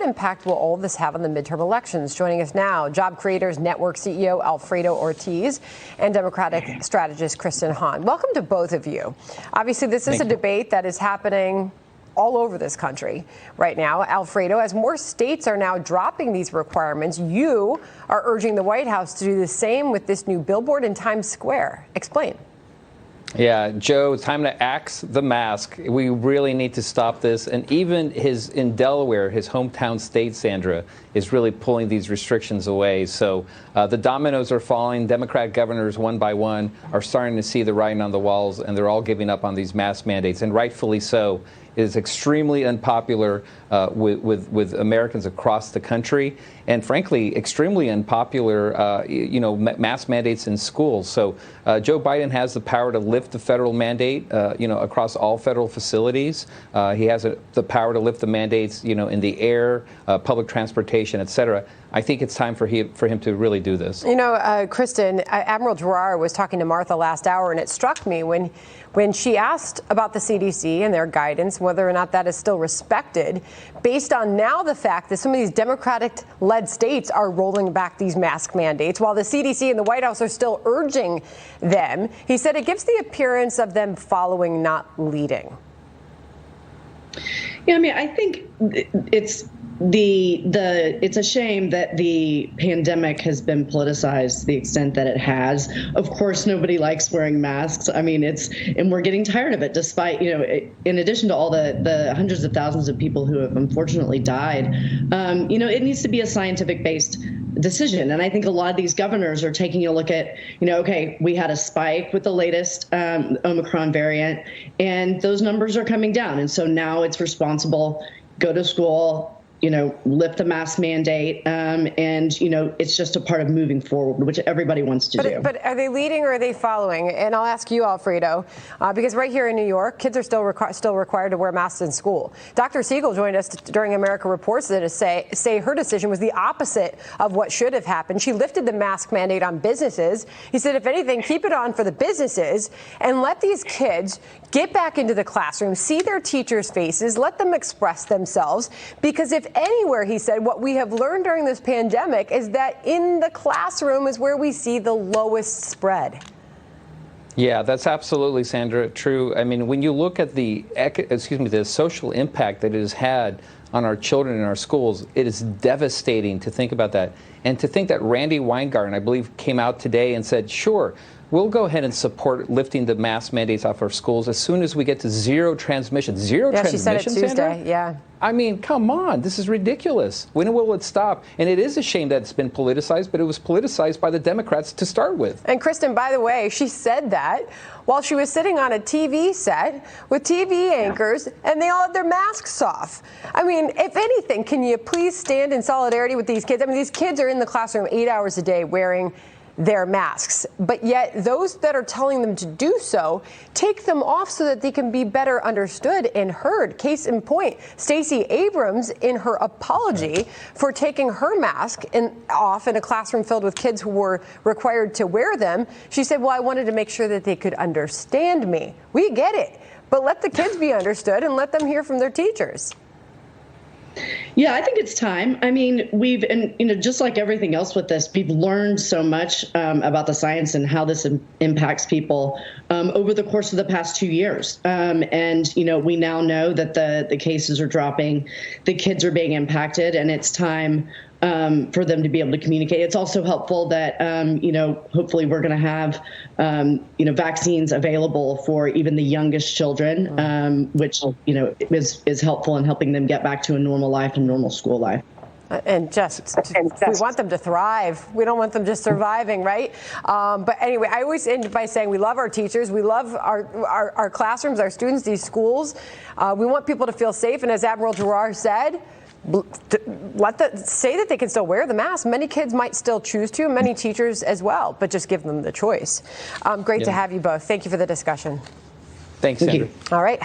impact will all of this have on the midterm elections? Joining us now, Job Creators Network CEO Alfredo Ortiz and Democratic strategist Kristen Hahn. Welcome to both of you. Obviously, this is a debate that is happening all over this country right now. Alfredo, as more states are now dropping these requirements, you are urging the White House to do the same with this new billboard in Times Square. Explain. Yeah, Joe, it's time to axe the mask. We really need to stop this. And even in Delaware, his hometown state, Sandra, is really pulling these restrictions away. So the dominoes are falling. Democrat governors, one by one, are starting to see the writing on the walls, and they're all giving up on these mask mandates, and rightfully so. It is extremely unpopular with Americans across the country, and frankly, extremely unpopular, mask mandates in schools. So Joe Biden has the power to lift the federal mandate, across all federal facilities. He has the power to lift the mandates, in the air, public transportation, et cetera. I think it's time for him to really do this. Kristen, Admiral Giroir was talking to Martha last hour, and it struck me when she asked about the CDC and their guidance, whether or not that is still respected, based on now the fact that some of these Democratic-led states are rolling back these mask mandates, while the CDC and the White House are still urging them. He said it gives the appearance of them following, not leading. Yeah, I think it's it's a shame that the pandemic has been politicized to the extent that it has. Of course, nobody likes wearing masks. And we're getting tired of it, despite, in addition to all the hundreds of thousands of people who have unfortunately died, it needs to be a scientific-based decision. And I think a lot of these governors are taking a look at, okay, we had a spike with the latest Omicron variant, and those numbers are coming down. And so now it's responsible, go to school, lift the mask mandate, and, it's just a part of moving forward, which everybody wants to do. But are they leading or are they following? And I'll ask you, Alfredo, because right here in New York, kids are still required to wear masks in school. Dr. Siegel joined us during America Reports to say her decision was the opposite of what should have happened. She lifted the mask mandate on businesses. He said, if anything, keep it on for the businesses and let these kids get back into the classroom, see their teachers' faces, let them express themselves, because if anywhere, he said, what we have learned during this pandemic is that in the classroom is where we see the lowest spread. Yeah, that's absolutely, Sandra, true. When you look at the social impact that it has had on our children in our schools, it is devastating to think about that. And to think that Randy Weingarten, I believe, came out today and said, sure, we'll go ahead and support lifting the mask mandates off our schools as soon as we get to zero transmission. Zero transmission, she said it Tuesday, Sandra? yeah. Come on, this is ridiculous. When will it stop? And it is a shame that it's been politicized, but it was politicized by the Democrats to start with. And Kristen, by the way, she said that while she was sitting on a TV set with TV anchors, and they all had their masks off. If anything, can you please stand in solidarity with these kids? These kids are in the classroom 8 hours a day wearing their masks, but yet those that are telling them to do so take them off so that they can be better understood and heard. Case in point, Stacey Abrams, in her apology for taking her mask off in a classroom filled with kids who were required to wear them, she said, well, I wanted to make sure that they could understand me. We get it, but let the kids be understood and let them hear from their teachers. Yeah, I think it's time. Just like everything else with this, we've learned so much about the science and how this impacts people over the course of the past 2 years. We now know that the cases are dropping, the kids are being impacted, and it's time for them to be able to communicate. It's also helpful that, hopefully we're going to have, vaccines available for even the youngest children, which, is helpful in helping them get back to a normal life and normal school life. We want them to thrive. We don't want them just surviving, right? But anyway, I always end by saying we love our teachers. We love our classrooms, our students, these schools. We want people to feel safe. And as Admiral Giroir said, say that they can still wear the mask. Many kids might still choose to, many teachers as well, but just give them the choice. Great to have you both. Thank you for the discussion. Thanks, Sandra. All right.